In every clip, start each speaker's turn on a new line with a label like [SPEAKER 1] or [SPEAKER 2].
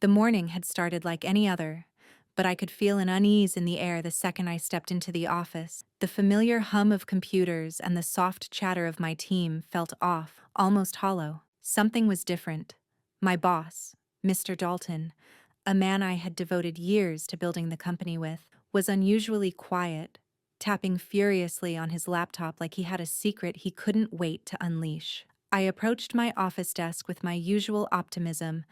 [SPEAKER 1] The morning had started like any other, but I could feel an unease in the air the second I stepped into the office. The familiar hum of computers and the soft chatter of my team felt off, almost hollow. Something was different. My boss, Mr. Dalton, a man I had devoted years to building the company with, was unusually quiet, tapping furiously on his laptop like he had a secret he couldn't wait to unleash. I approached my office desk with my usual optimism,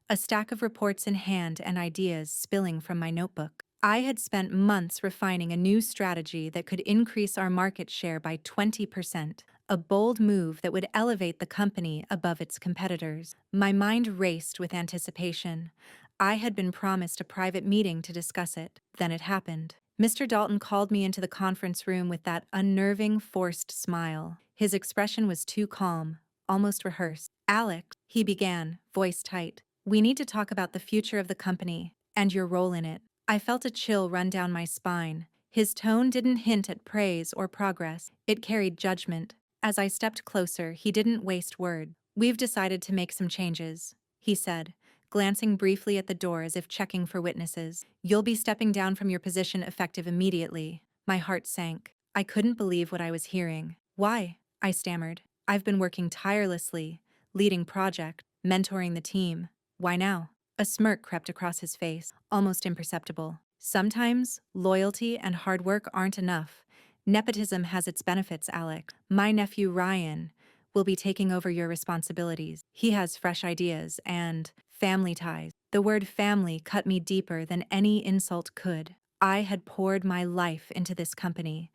[SPEAKER 1] a stack of reports in hand and ideas spilling from my notebook. I had spent months refining a new strategy that could increase our market share by 20%, a bold move that would elevate the company above its competitors. My mind raced with anticipation. I had been promised a private meeting to discuss it. Then it happened. Mr. Dalton called me into the conference room with that unnerving, forced smile. His expression was too calm, almost rehearsed. "Alex," he began, voice tight, "we need to talk about the future of the company and your role in it." I felt a chill run down my spine. His tone didn't hint at praise or progress, it carried judgment. As I stepped closer, he didn't waste words. "We've decided to make some changes," he said, glancing briefly at the door as if checking for witnesses. "You'll be stepping down from your position effective immediately." My heart sank. I couldn't believe what I was hearing. "Why?" I stammered. "I've been working tirelessly, leading projects, mentoring the team. Why now?" A smirk crept across his face, almost imperceptible. "Sometimes loyalty and hard work aren't enough. Nepotism has its benefits, Alec. My nephew Ryan will be taking over your responsibilities. He has fresh ideas and family ties." The word family cut me deeper than any insult could. I had poured my life into this company,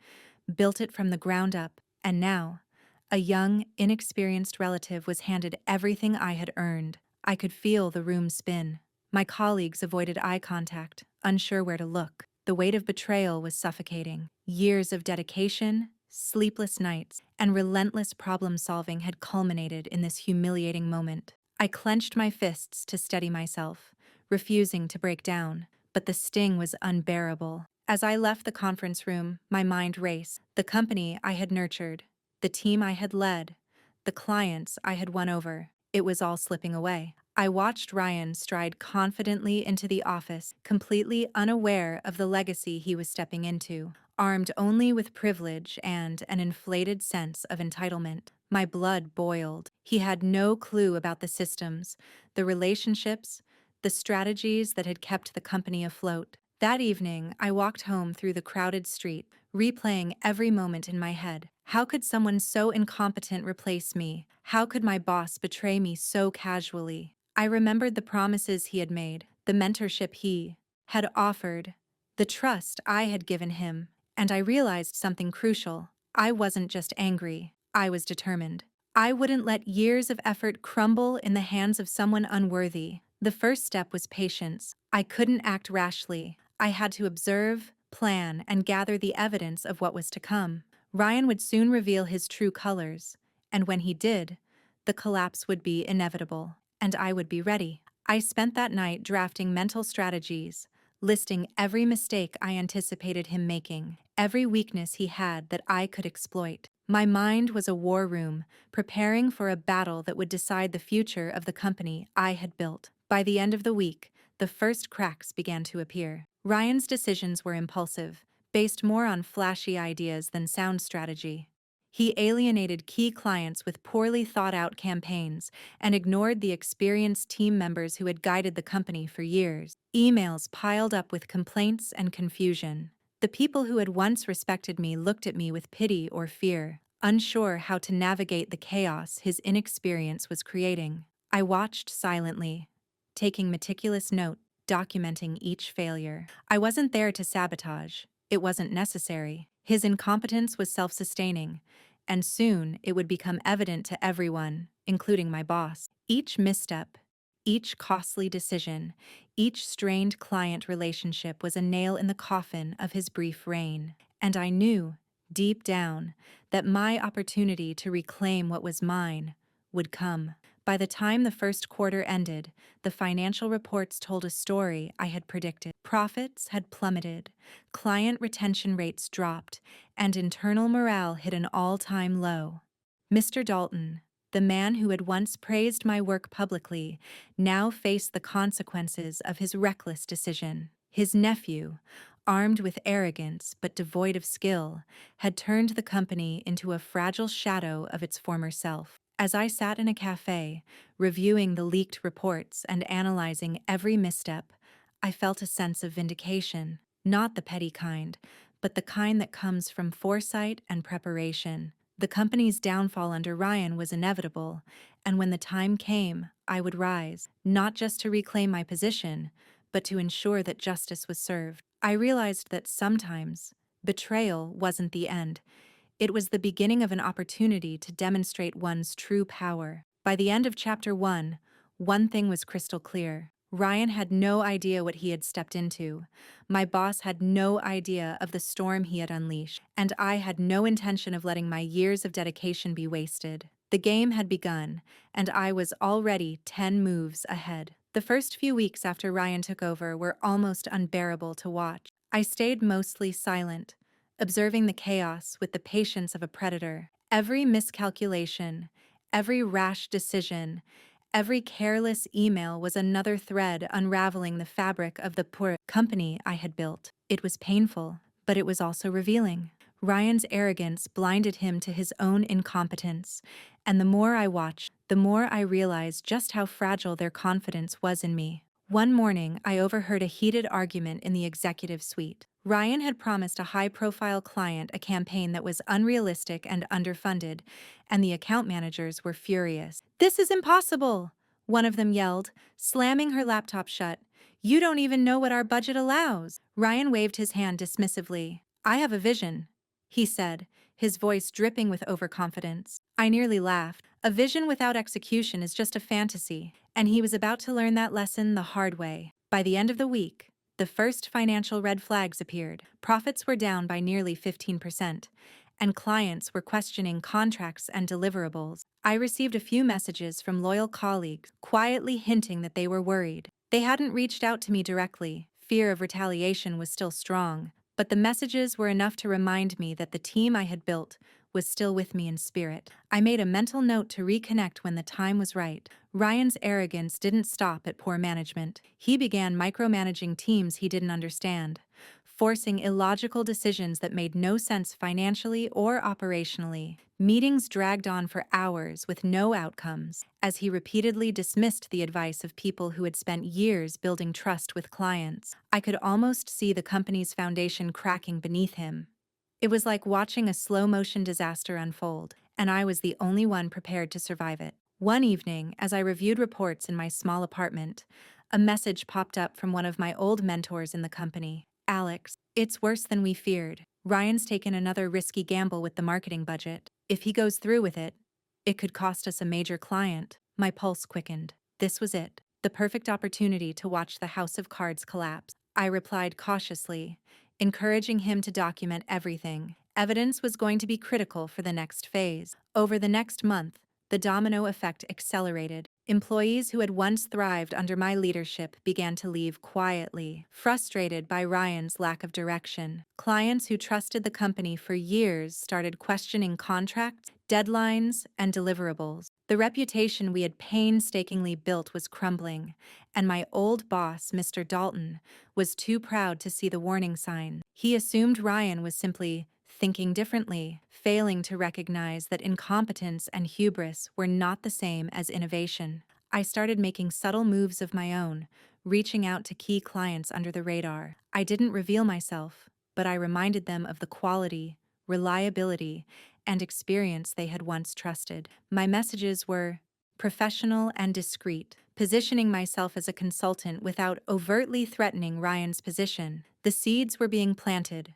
[SPEAKER 1] built it from the ground up, and now, a young, inexperienced relative was handed everything I had earned. I could feel the room spin. My colleagues avoided eye contact, unsure where to look. The weight of betrayal was suffocating. Years of dedication, sleepless nights, and relentless problem-solving had culminated in this humiliating moment. I clenched my fists to steady myself, refusing to break down, but the sting was unbearable. As I left the conference room, my mind raced. The company I had nurtured, the team I had led, the clients I had won over, it was all slipping away. I watched Ryan stride confidently into the office, completely unaware of the legacy he was stepping into, armed only with privilege and an inflated sense of entitlement. My blood boiled. He had no clue about the systems, the relationships, the strategies that had kept the company afloat. That evening, I walked home through the crowded street, replaying every moment in my head. How could someone so incompetent replace me? How could my boss betray me so casually? I remembered the promises he had made, the mentorship he had offered, the trust I had given him, and I realized something crucial. I wasn't just angry, I was determined. I wouldn't let years of effort crumble in the hands of someone unworthy. The first step was patience. I couldn't act rashly. I had to observe, plan, and gather the evidence of what was to come. Ryan would soon reveal his true colors, and when he did, the collapse would be inevitable, and I would be ready. I spent that night drafting mental strategies, listing every mistake I anticipated him making, every weakness he had that I could exploit. My mind was a war room, preparing for a battle that would decide the future of the company I had built. By the end of the week, the first cracks began to appear. Ryan's decisions were impulsive, based more on flashy ideas than sound strategy. He alienated key clients with poorly thought-out campaigns and ignored the experienced team members who had guided the company for years. Emails piled up with complaints and confusion. The people who had once respected me looked at me with pity or fear, unsure how to navigate the chaos his inexperience was creating. I watched silently, taking meticulous note, documenting each failure. I wasn't there to sabotage. It wasn't necessary. His incompetence was self-sustaining, and soon it would become evident to everyone, including my boss. Each misstep, each costly decision, each strained client relationship was a nail in the coffin of his brief reign. And I knew, deep down, that my opportunity to reclaim what was mine would come. By the time the first quarter ended, the financial reports told a story I had predicted. Profits had plummeted, client retention rates dropped, and internal morale hit an all-time low. Mr. Dalton, The man who had once praised my work publicly now faced the consequences of his reckless decision. His nephew, armed with arrogance but devoid of skill, had turned the company into a fragile shadow of its former self. As I sat in a cafe, reviewing the leaked reports and analyzing every misstep, I felt a sense of vindication, not the petty kind, but the kind that comes from foresight and preparation. The company's downfall under Ryan was inevitable, and when the time came, I would rise, not just to reclaim my position, but to ensure that justice was served. I realized that sometimes betrayal wasn't the end. It was the beginning of an opportunity to demonstrate one's true power. By the end of chapter 1, one thing was crystal clear. Ryan had no idea what he had stepped into. My boss had no idea of the storm he had unleashed, and I had no intention of letting my years of dedication be wasted. The game had begun, and I was already 10 moves ahead. The first few weeks after Ryan took over were almost unbearable to watch. I stayed mostly silent, observing the chaos with the patience of a predator. Every miscalculation, every rash decision, every careless email was another thread unraveling the fabric of the poor company I had built. It was painful, but it was also revealing. Ryan's arrogance blinded him to his own incompetence, and the more I watched, the more I realized just how fragile their confidence was in me. One morning, I overheard a heated argument in the executive suite. Ryan had promised a high-profile client a campaign that was unrealistic and underfunded, and the account managers were furious. "This is impossible!" one of them yelled, slamming her laptop shut. "You don't even know what our budget allows." Ryan waved his hand dismissively. "I have a vision," he said, his voice dripping with overconfidence. I nearly laughed. A vision without execution is just a fantasy, and he was about to learn that lesson the hard way. By the end of the week, the first financial red flags appeared. Profits were down by nearly 15%, and clients were questioning contracts and deliverables. I received a few messages from loyal colleagues, quietly hinting that they were worried. They hadn't reached out to me directly. Fear of retaliation was still strong, but the messages were enough to remind me that the team I had built was still with me in spirit. I made a mental note to reconnect when the time was right. Ryan's arrogance didn't stop at poor management. He began micromanaging teams he didn't understand, forcing illogical decisions that made no sense financially or operationally. Meetings dragged on for hours with no outcomes, as he repeatedly dismissed the advice of people who had spent years building trust with clients. I could almost see the company's foundation cracking beneath him. It was like watching a slow-motion disaster unfold, and I was the only one prepared to survive it. One evening, as I reviewed reports in my small apartment, a message popped up from one of my old mentors in the company. "Alex, it's worse than we feared. Ryan's taken another risky gamble with the marketing budget. If he goes through with it, it could cost us a major client." My pulse quickened. This was it, the perfect opportunity to watch the house of cards collapse. I replied cautiously, encouraging him to document everything. Evidence was going to be critical for the next phase. Over the next month, the domino effect accelerated. Employees who had once thrived under my leadership began to leave quietly, frustrated by Ryan's lack of direction. Clients who trusted the company for years started questioning contracts, deadlines, and deliverables. The reputation we had painstakingly built was crumbling, and my old boss, Mr. Dalton, was too proud to see the warning sign. He assumed Ryan was simply thinking differently, failing to recognize that incompetence and hubris were not the same as innovation. I started making subtle moves of my own, reaching out to key clients under the radar. I didn't reveal myself, but I reminded them of the quality, reliability, and experience they had once trusted. My messages were professional and discreet, positioning myself as a consultant without overtly threatening Ryan's position. The seeds were being planted.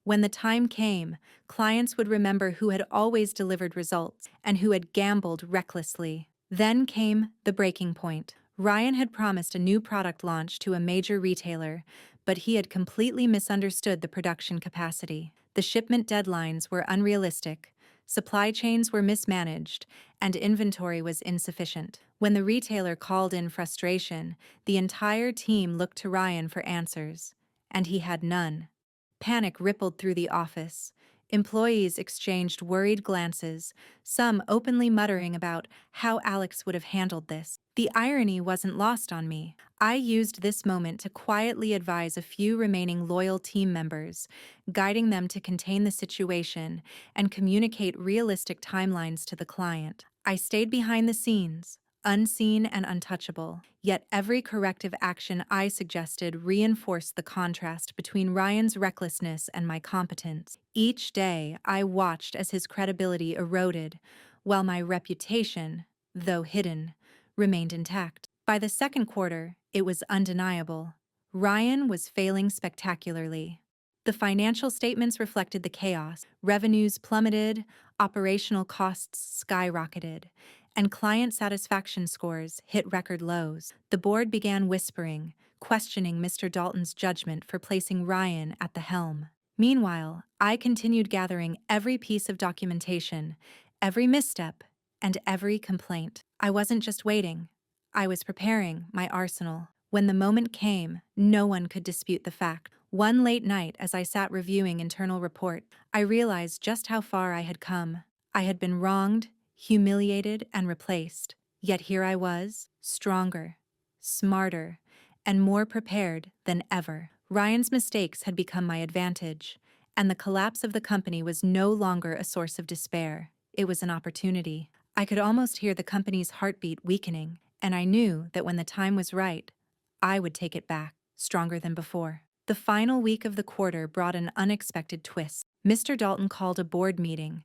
[SPEAKER 1] When the time came, clients would remember who had always delivered results and who had gambled recklessly. Then came the breaking point. Ryan had promised a new product launch to a major retailer, but he had completely misunderstood the production capacity. The shipment deadlines were unrealistic, supply chains were mismanaged, and inventory was insufficient. When the retailer called in frustration, the entire team looked to Ryan for answers, and he had none. Panic rippled through the office. Employees exchanged worried glances, some openly muttering about how Alex would have handled this. The irony wasn't lost on me. I used this moment to quietly advise a few remaining loyal team members, guiding them to contain the situation and communicate realistic timelines to the client. I stayed behind the scenes, unseen and untouchable, yet every corrective action I suggested reinforced the contrast between Ryan's recklessness and my competence. Each day, I watched as his credibility eroded, while my reputation, though hidden, remained intact. By the second quarter, it was undeniable. Ryan was failing spectacularly. The financial statements reflected the chaos. Revenues plummeted, operational costs skyrocketed, and client satisfaction scores hit record lows. The board began whispering, questioning Mr. Dalton's judgment for placing Ryan at the helm. Meanwhile, I continued gathering every piece of documentation, every misstep, and every complaint. I wasn't just waiting. I was preparing my arsenal. When the moment came, no one could dispute the fact. One late night, as I sat reviewing internal report, I realized just how far I had come. I had been wronged, humiliated, and replaced. Yet here I was, stronger, smarter, and more prepared than ever. Ryan's mistakes had become my advantage, and the collapse of the company was no longer a source of despair. It was an opportunity. I could almost hear the company's heartbeat weakening, and I knew that when the time was right, I would take it back, stronger than before. The final week of the quarter brought an unexpected twist. Mr. Dalton called a board meeting,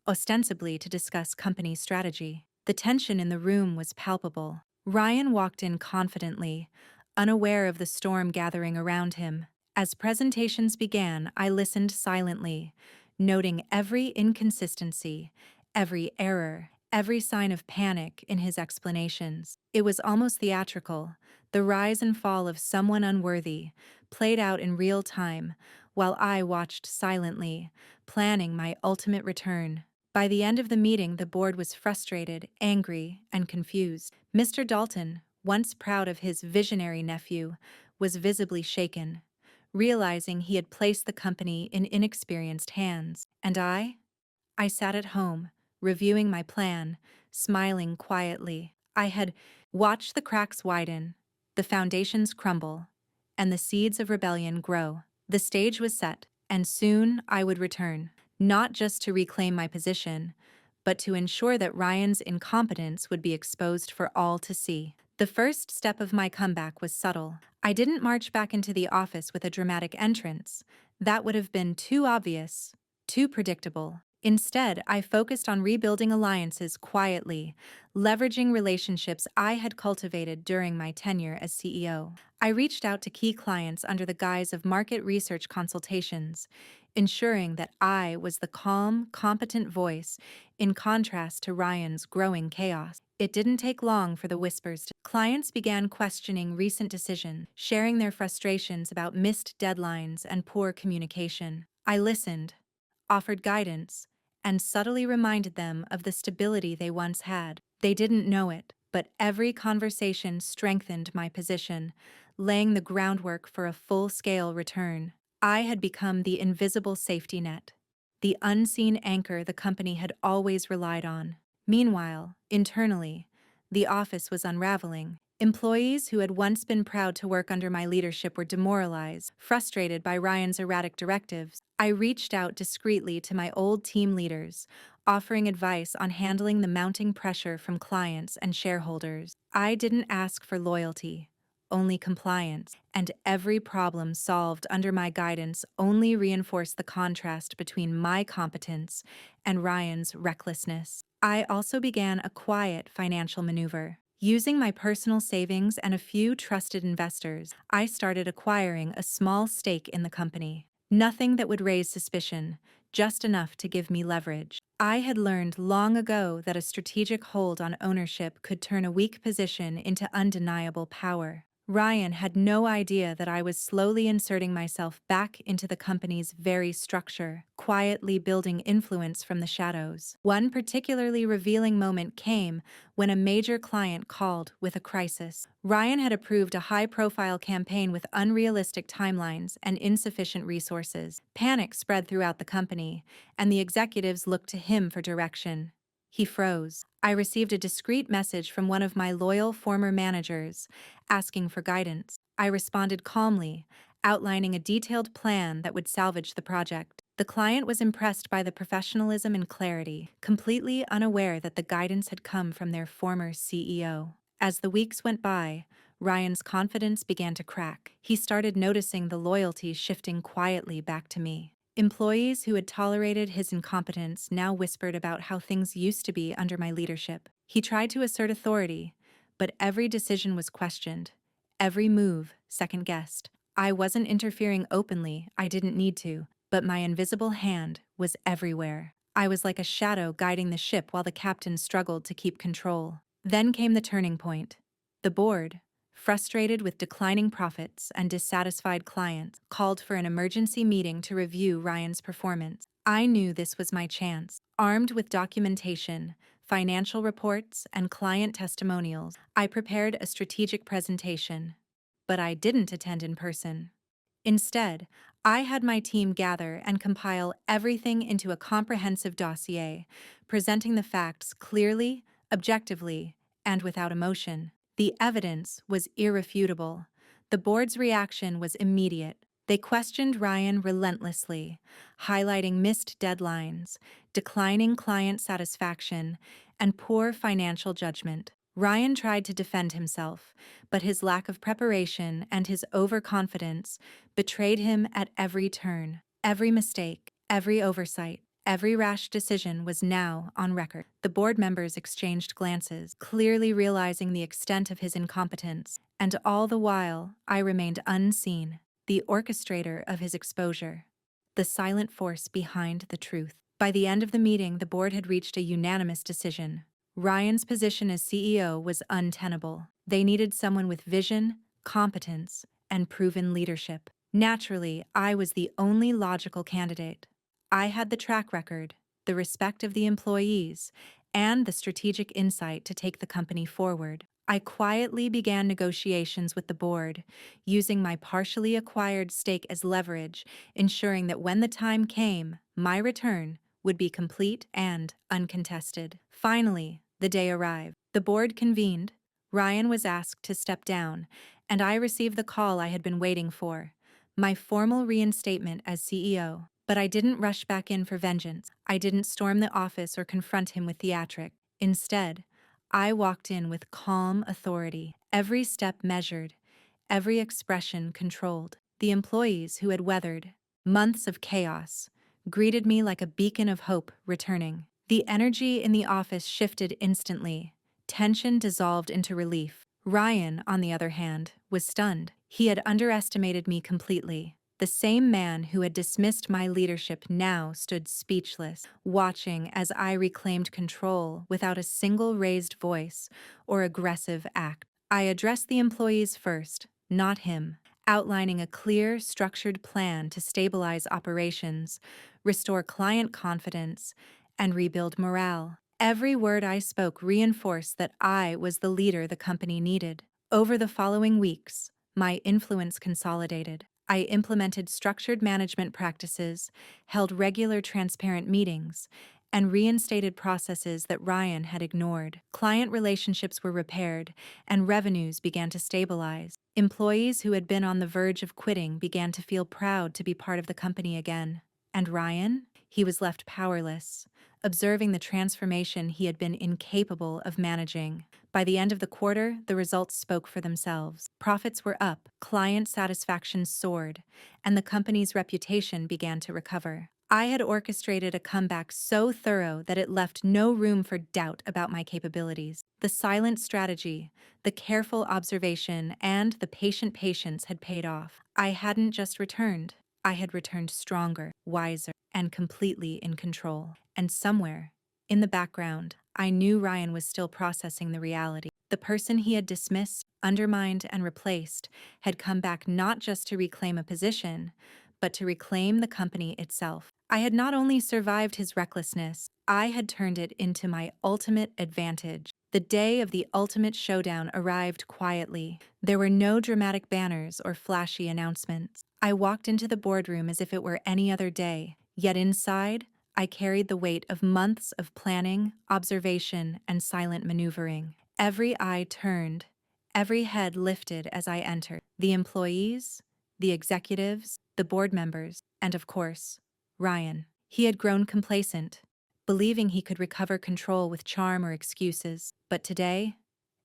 [SPEAKER 1] ostensibly to discuss company strategy. The tension in the room was palpable. Ryan walked in confidently, unaware of the storm gathering around him. As presentations began, I listened silently, noting every inconsistency, every error, every sign of panic in his explanations. It was almost theatrical, the rise and fall of someone unworthy, played out in real time, while I watched silently, planning my ultimate return. By the end of the meeting, the board was frustrated, angry, and confused. Mr. Dalton, once proud of his visionary nephew, was visibly shaken, realizing he had placed the company in inexperienced hands. And I sat at home, reviewing my plan, smiling quietly. I had watched the cracks widen, the foundations crumble, and the seeds of rebellion grow. The stage was set, and soon I would return, not just to reclaim my position, but to ensure that Ryan's incompetence would be exposed for all to see. The first step of my comeback was subtle. I didn't march back into the office with a dramatic entrance. That would have been too obvious, too predictable. Instead, I focused on rebuilding alliances quietly, leveraging relationships I had cultivated during my tenure as CEO. I reached out to key clients under the guise of market research consultations, ensuring that I was the calm, competent voice in contrast to Ryan's growing chaos. It didn't take long for the whispers to. Clients began questioning recent decisions, sharing their frustrations about missed deadlines and poor communication. I listened, offered guidance, and subtly reminded them of the stability they once had. They didn't know it, but every conversation strengthened my position, laying the groundwork for a full-scale return. I had become the invisible safety net, the unseen anchor the company had always relied on. Meanwhile, internally, the office was unraveling. Employees who had once been proud to work under my leadership were demoralized, frustrated by Ryan's erratic directives. I reached out discreetly to my old team leaders, offering advice on handling the mounting pressure from clients and shareholders. I didn't ask for loyalty, only compliance, and every problem solved under my guidance only reinforced the contrast between my competence and Ryan's recklessness. I also began a quiet financial maneuver. Using my personal savings and a few trusted investors, I started acquiring a small stake in the company. Nothing that would raise suspicion, just enough to give me leverage. I had learned long ago that a strategic hold on ownership could turn a weak position into undeniable power. Ryan had no idea that I was slowly inserting myself back into the company's very structure, quietly building influence from the shadows. One particularly revealing moment came when a major client called with a crisis. Ryan had approved a high-profile campaign with unrealistic timelines and insufficient resources. Panic spread throughout the company, and the executives looked to him for direction. He froze. I received a discreet message from one of my loyal former managers, asking for guidance. I responded calmly, outlining a detailed plan that would salvage the project. The client was impressed by the professionalism and clarity, completely unaware that the guidance had come from their former CEO. As the weeks went by, Ryan's confidence began to crack. He started noticing the loyalty shifting quietly back to me. Employees who had tolerated his incompetence now whispered about how things used to be under my leadership. He tried to assert authority, but every decision was questioned, every move second-guessed. I wasn't interfering openly, I didn't need to, but my invisible hand was everywhere. I was like a shadow guiding the ship while the captain struggled to keep control. Then came the turning point. The board, frustrated with declining profits and dissatisfied clients, called for an emergency meeting to review Ryan's performance. I knew this was my chance. Armed with documentation, financial reports, and client testimonials, I prepared a strategic presentation. But I didn't attend in person. Instead, I had my team gather and compile everything into a comprehensive dossier, presenting the facts clearly, objectively, and without emotion. The evidence was irrefutable. The board's reaction was immediate. They questioned Ryan relentlessly, highlighting missed deadlines, declining client satisfaction, and poor financial judgment. Ryan tried to defend himself, but his lack of preparation and his overconfidence betrayed him at every turn. Every mistake, every oversight, every rash decision was now on record. The board members exchanged glances, clearly realizing the extent of his incompetence, and all the while I remained unseen, the orchestrator of his exposure, the silent force behind the truth. By the end of the meeting, the board had reached a unanimous decision. Ryan's position as CEO was untenable. They needed someone with vision, competence, and proven leadership. Naturally, I was the only logical candidate. I had the track record, the respect of the employees, and the strategic insight to take the company forward. I quietly began negotiations with the board, using my partially acquired stake as leverage, ensuring that when the time came, my return would be complete and uncontested. Finally, the day arrived. The board convened, Ryan was asked to step down, and I received the call I had been waiting for, my formal reinstatement as CEO. But I didn't rush back in for vengeance. I didn't storm the office or confront him with theatrics. Instead, I walked in with calm authority, every step measured, every expression controlled. The employees who had weathered months of chaos greeted me like a beacon of hope returning. The energy in the office shifted instantly. Tension dissolved into relief. Ryan, on the other hand, was stunned. He had underestimated me completely. The same man who had dismissed my leadership now stood speechless, watching as I reclaimed control without a single raised voice or aggressive act. I addressed the employees first, not him, outlining a clear, structured plan to stabilize operations, restore client confidence, and rebuild morale. Every word I spoke reinforced that I was the leader the company needed. Over the following weeks, my influence consolidated. I implemented structured management practices, held regular transparent meetings, and reinstated processes that Ryan had ignored. Client relationships were repaired, and revenues began to stabilize. Employees who had been on the verge of quitting began to feel proud to be part of the company again. And Ryan? He was left powerless, observing the transformation he had been incapable of managing. By the end of the quarter, the results spoke for themselves. Profits were up, client satisfaction soared, and the company's reputation began to recover. I had orchestrated a comeback so thorough that it left no room for doubt about my capabilities. The silent strategy, the careful observation, and the patient patience had paid off. I hadn't just returned. I had returned stronger, wiser, and completely in control. And somewhere, in the background, I knew Ryan was still processing the reality. The person he had dismissed, undermined, and replaced had come back not just to reclaim a position, but to reclaim the company itself. I had not only survived his recklessness, I had turned it into my ultimate advantage. The day of the ultimate showdown arrived quietly. There were no dramatic banners or flashy announcements. I walked into the boardroom as if it were any other day, yet inside, I carried the weight of months of planning, observation, and silent maneuvering. Every eye turned, every head lifted as I entered. The employees, the executives, the board members, and of course, Ryan. He had grown complacent, believing he could recover control with charm or excuses. But today,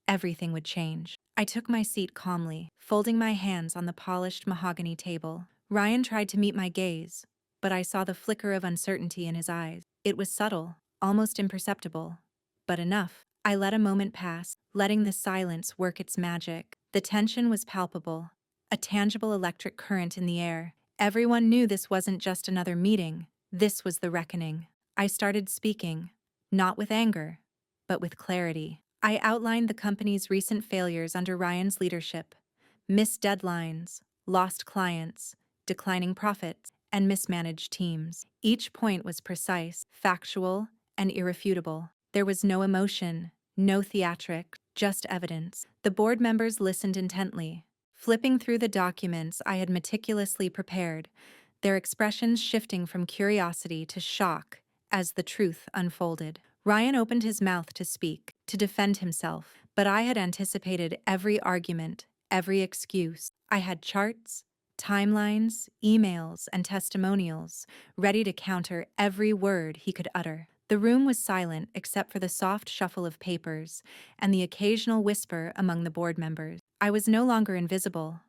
[SPEAKER 1] everything would change. I took my seat calmly, folding my hands on the polished mahogany table. Ryan tried to meet my gaze, but I saw the flicker of uncertainty in his eyes. It was subtle, almost imperceptible, but enough. I let a moment pass, letting the silence work its magic. The tension was palpable, a tangible electric current in the air. Everyone knew this wasn't just another meeting. This was the reckoning. I started speaking, not with anger, but with clarity. I outlined the company's recent failures under Ryan's leadership: missed deadlines, lost clients, declining profits, and mismanaged teams. Each point was precise, factual, and irrefutable. There was no emotion, no theatrics, just evidence. The board members listened intently, flipping through the documents I had meticulously prepared, their expressions shifting from curiosity to shock as the truth unfolded. Ryan opened his mouth to speak, to defend himself, but I had anticipated every argument, every excuse. I had charts, timelines, emails, and testimonials ready to counter every word he could utter. The room was silent except for the soft shuffle of papers and the occasional whisper among the board members. I was no longer invisible.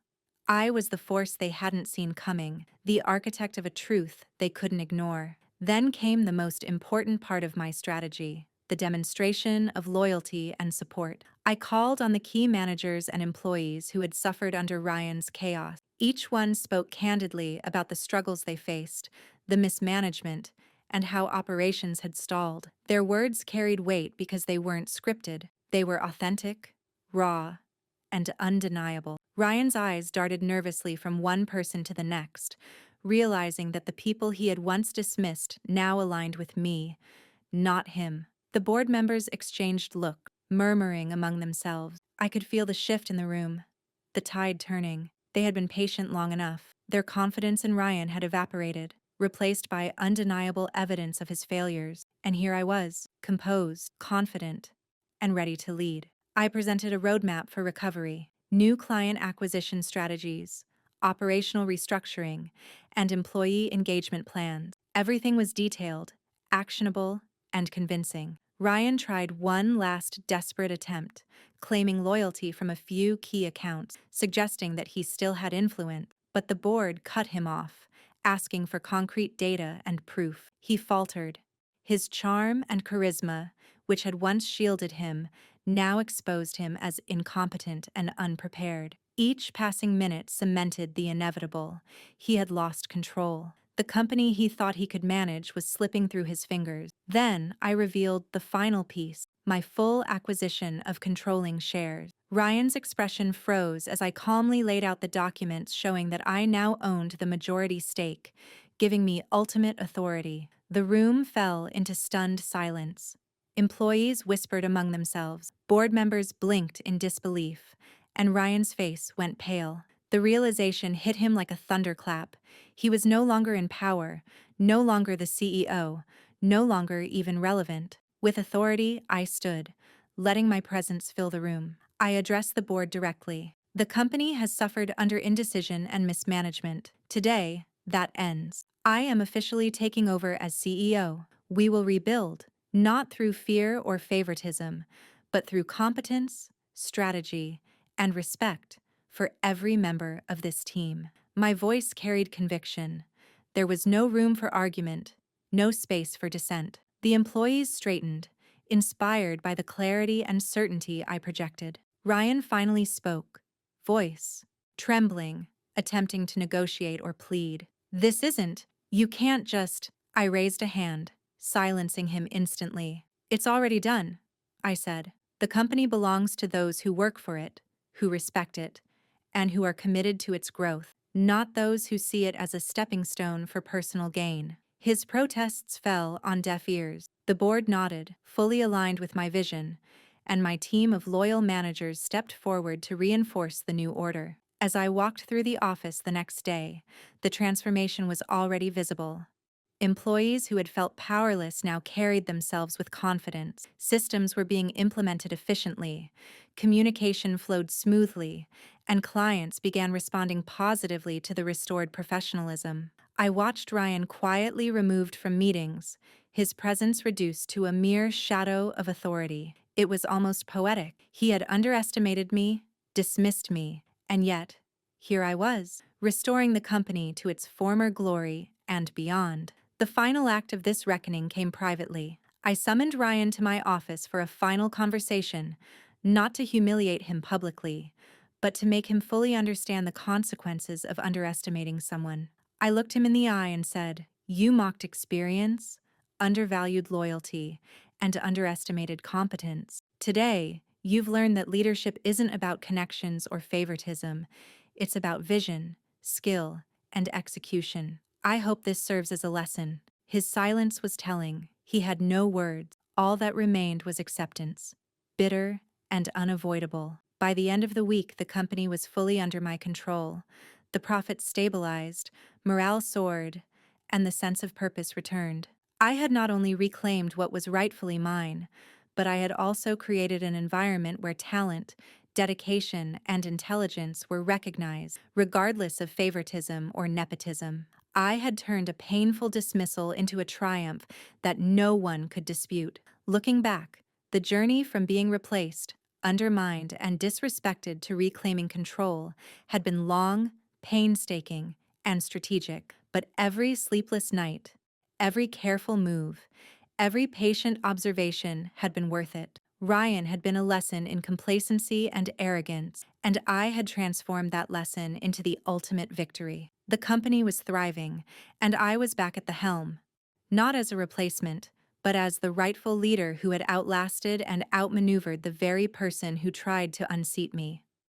[SPEAKER 1] I was the force they hadn't seen coming, the architect of a truth they couldn't ignore. Then came the most important part of my strategy: the demonstration of loyalty and support. I called on the key managers and employees who had suffered under Ryan's chaos. Each one spoke candidly about the struggles they faced, the mismanagement, and how operations had stalled. Their words carried weight because they weren't scripted. They were authentic, raw, and undeniable. Ryan's eyes darted nervously from one person to the next, realizing that the people he had once dismissed now aligned with me, not him. The board members exchanged looks, murmuring among themselves. I could feel the shift in the room, the tide turning. They had been patient long enough. Their confidence in Ryan had evaporated, replaced by undeniable evidence of his failures. And here I was, composed, confident, and ready to lead. I presented a roadmap for recovery: new client acquisition strategies, operational restructuring, and employee engagement plans. Everything was detailed, actionable, and convincing. Ryan tried one last desperate attempt, claiming loyalty from a few key accounts, suggesting that he still had influence, but the board cut him off, asking for concrete data and proof. He faltered. His charm and charisma, which had once shielded him, now exposed him as incompetent and unprepared. Each passing minute cemented the inevitable. He had lost control. The company he thought he could manage was slipping through his fingers. Then I revealed the final piece: my full acquisition of controlling shares. Ryan's expression froze as I calmly laid out the documents showing that I now owned the majority stake, giving me ultimate authority. The room fell into stunned silence. Employees whispered among themselves, board members blinked in disbelief, and Ryan's face went pale. The realization hit him like a thunderclap. He was no longer in power, no longer the CEO, no longer even relevant. With authority, I stood, letting my presence fill the room. I addressed the board directly. The company has suffered under indecision and mismanagement. Today, that ends. I am officially taking over as CEO. We will rebuild, not through fear or favoritism, but through competence, strategy, and respect for every member of this team. My voice carried conviction. There was no room for argument, no space for dissent. The employees straightened, inspired by the clarity and certainty I projected. Ryan finally spoke, voice trembling, attempting to negotiate or plead. "This isn't, you can't just—" I raised a hand, silencing him instantly. "It's already done," I said. The company belongs to those who work for it, who respect it, and who are committed to its growth, not those who see it as a stepping stone for personal gain. His protests fell on deaf ears. The board nodded, fully aligned with my vision, and my team of loyal managers stepped forward to reinforce the new order. As I walked through the office the next day, the transformation was already visible. Employees who had felt powerless now carried themselves with confidence. Systems were being implemented efficiently, communication flowed smoothly, and clients began responding positively to the restored professionalism. I watched Ryan quietly removed from meetings, his presence reduced to a mere shadow of authority. It was almost poetic. He had underestimated me, dismissed me, and yet, here I was, restoring the company to its former glory and beyond. The final act of this reckoning came privately. I summoned Ryan to my office for a final conversation, not to humiliate him publicly, but to make him fully understand the consequences of underestimating someone. I looked him in the eye and said, "You mocked experience, undervalued loyalty, and underestimated competence. Today, you've learned that leadership isn't about connections or favoritism. It's about vision, skill, and execution. I hope this serves as a lesson." His silence was telling. He had no words. All that remained was acceptance, bitter and unavoidable. By the end of the week, the company was fully under my control. The profits stabilized, morale soared, and the sense of purpose returned. I had not only reclaimed what was rightfully mine, but I had also created an environment where talent, dedication, and intelligence were recognized, regardless of favoritism or nepotism. I had turned a painful dismissal into a triumph that no one could dispute. Looking back, the journey from being replaced, undermined, and disrespected to reclaiming control had been long, painstaking, and strategic. But every sleepless night, every careful move, every patient observation had been worth it. Ryan had been a lesson in complacency and arrogance, and I had transformed that lesson into the ultimate victory. The company was thriving, and I was back at the helm, not as a replacement, but as the rightful leader who had outlasted and outmaneuvered the very person who tried to unseat me.